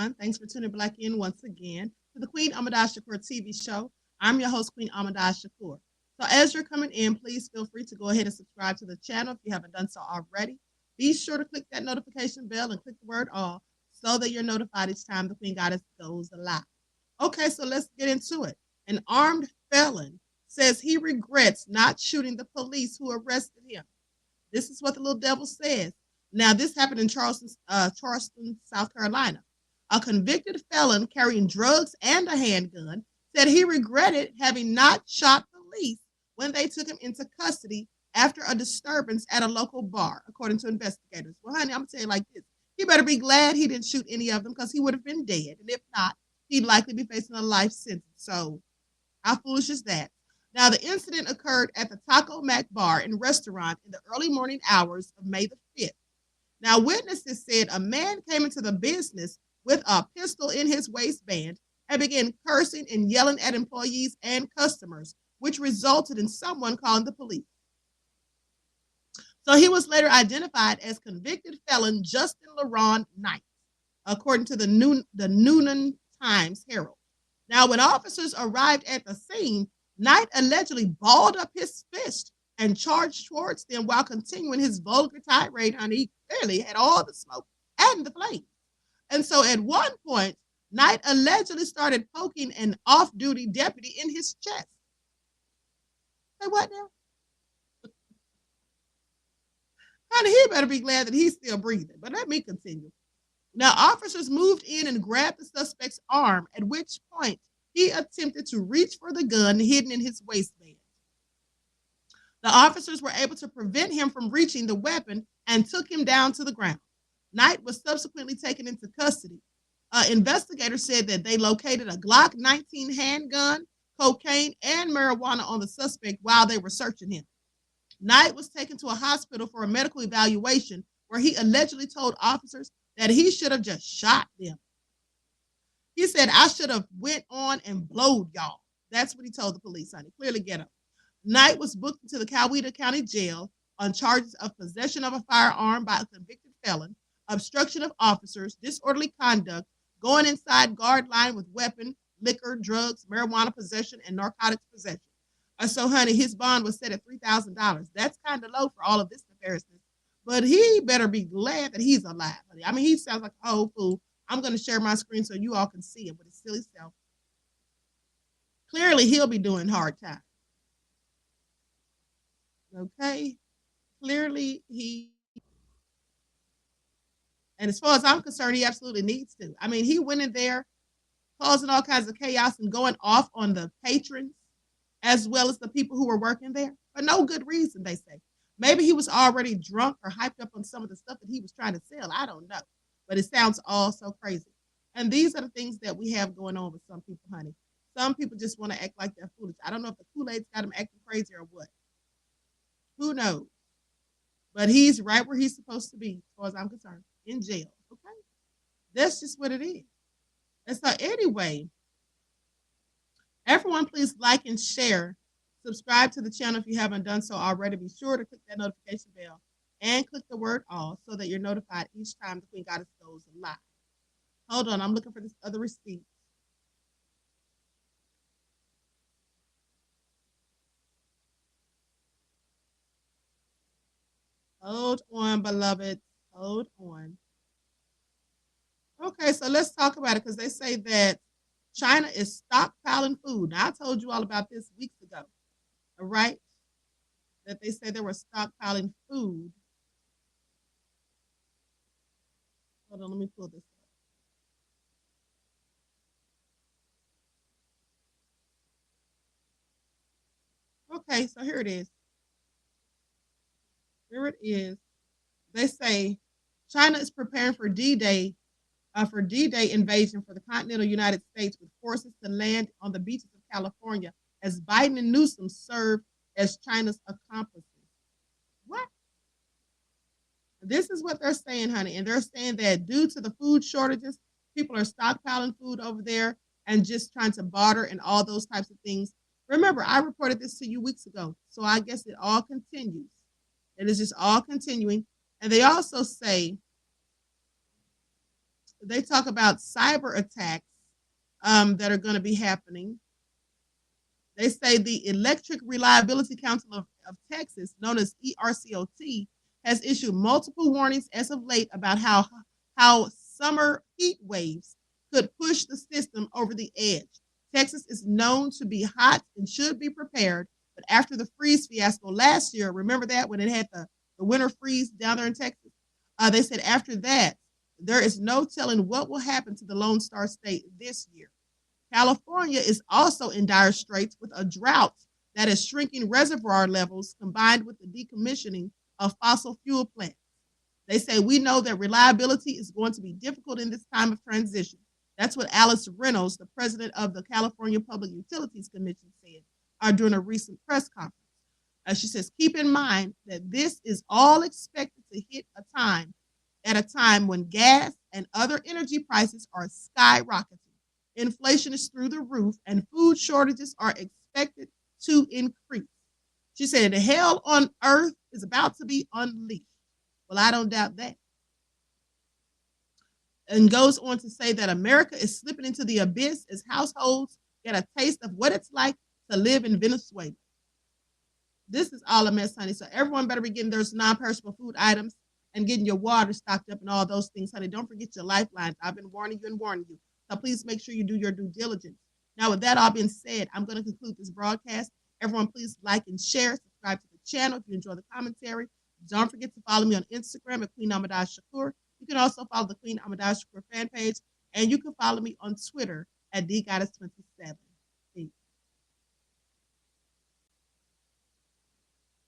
everyone. Thanks for tuning back in once again to the QueenAShakur TV show. I'm your host, QueenAShakur. So as you're coming in, please feel free to go ahead and subscribe to the channel if you haven't done so already. Be sure to click that notification bell and click the word all so that you're notified each time the Queen Goddess goes live. Okay, so let's get into it. An armed felon says he regrets not shooting the police who arrested him. This is what the little devil says. Now, this happened in Charleston, South Carolina. A convicted felon carrying drugs and a handgun said he regretted having not shot police when they took him into custody after a disturbance at a local bar, according to investigators. Well, honey, I'm going to tell you like this. He better be glad he didn't shoot any of them because he would have been dead. And if not, he'd likely be facing a life sentence. So how foolish is that? Now, the incident occurred at the Taco Mac bar and restaurant in the early morning hours of May the 5th. Now, witnesses said a man came into the business with a pistol in his waistband and began cursing and yelling at employees and customers, which resulted in someone calling the police. So he was later identified as convicted felon Justin LaRon Knight, according to the Noonan Times Herald. Now, when officers arrived at the scene, Knight allegedly balled up his fist and charged towards them while continuing his vulgar tirade. Honey, he clearly had all the smoke and the flames. And so at one point, Knight allegedly started poking an off-duty deputy in his chest. Say what now? Honey, he better be glad that he's still breathing. But let me continue. Now, officers moved in and grabbed the suspect's arm, at which point he attempted to reach for the gun hidden in his waistband. The officers were able to prevent him from reaching the weapon and took him down to the ground. Knight was subsequently taken into custody. Investigators said that they located a Glock 19 handgun, cocaine, and marijuana on the suspect while they were searching him. Knight was taken to a hospital for a medical evaluation where he allegedly told officers that he should have just shot them. He said, I should have went on and blowed y'all. That's what he told the police, honey. Clearly ghetto. Knight was booked into the Coweta County Jail on charges of possession of a firearm by a convicted felon, obstruction of officers, disorderly conduct, going inside guard line with weapon, liquor, drugs, marijuana possession, and narcotics possession. So, honey, his bond was set at $3,000. That's kind of low for all of this comparison. But he better be glad that he's alive, honey. I mean, he sounds like a whole fool. I'm going to share my screen so you all can see him with his silly self. Clearly, he'll be doing hard time. Okay? Clearly, and as far as I'm concerned, he absolutely needs to. I mean, he went in there causing all kinds of chaos and going off on the patrons as well as the people who were working there for no good reason, they say. Maybe he was already drunk or hyped up on some of the stuff that he was trying to sell. I don't know. But it sounds all so crazy. And these are the things that we have going on with some people, honey. Some people just want to act like they're foolish. I don't know if the Kool-Aid's got them acting crazy or what. Who knows? But he's right where he's supposed to be, as far as I'm concerned, in jail. Okay? That's just what it is. And so anyway, everyone please like and share. Subscribe to the channel if you haven't done so already. Be sure to click that notification bell and click the word all so that you're notified each time the Queen Goddess goes live. Hold on, I'm looking for this other receipt. Hold on, beloved. Hold on. Okay, so let's talk about it because they say that China is stockpiling food. Now, I told you all about this weeks ago, all right? That they say they were stockpiling food. Hold on, let me pull this up. Okay, so here it is. Here it is. They say China is preparing for D-Day invasion for the continental United States with forces to land on the beaches of California as Biden and Newsom serve as China's accomplices. What? This is what they're saying, honey. And they're saying that due to the food shortages, people are stockpiling food over there and just trying to barter and all those types of things. Remember, I reported this to you weeks ago. So I guess it all continues. It is just all continuing. And they also say They talk about cyber attacks that are going to be happening. They say the Electric Reliability Council of Texas, known as ERCOT, has issued multiple warnings as of late about how summer heat waves could push the system over the edge. Texas is known to be hot and should be prepared, but after the freeze fiasco last year, remember that when it had the winter freeze down there in Texas? They said after that, there is no telling what will happen to the Lone Star State this year. California is also in dire straits with a drought that is shrinking reservoir levels combined with the decommissioning of fossil fuel plants. They say we know that reliability is going to be difficult in this time of transition. That's what Alice Reynolds, the president of the California Public Utilities Commission, said during a recent press conference. She says, keep in mind that this is all expected to hit at a time when gas and other energy prices are skyrocketing. Inflation is through the roof, and food shortages are expected to increase. She said, the hell on earth is about to be unleashed. Well, I don't doubt that. And goes on to say that America is slipping into the abyss as households get a taste of what it's like to live in Venezuela. This is all a mess, honey. So everyone better be getting those non-perishable food items and getting your water stocked up and all those things, honey. Don't forget your lifelines. I've been warning you and warning you. So please make sure you do your due diligence. Now, with that all being said, I'm going to conclude this broadcast. Everyone, please like and share. Subscribe to the channel if you enjoy the commentary. Don't forget to follow me on Instagram at QueenAshAkur. You can also follow the Queen Shakur fan page, and you can follow me on Twitter at DGoddess27.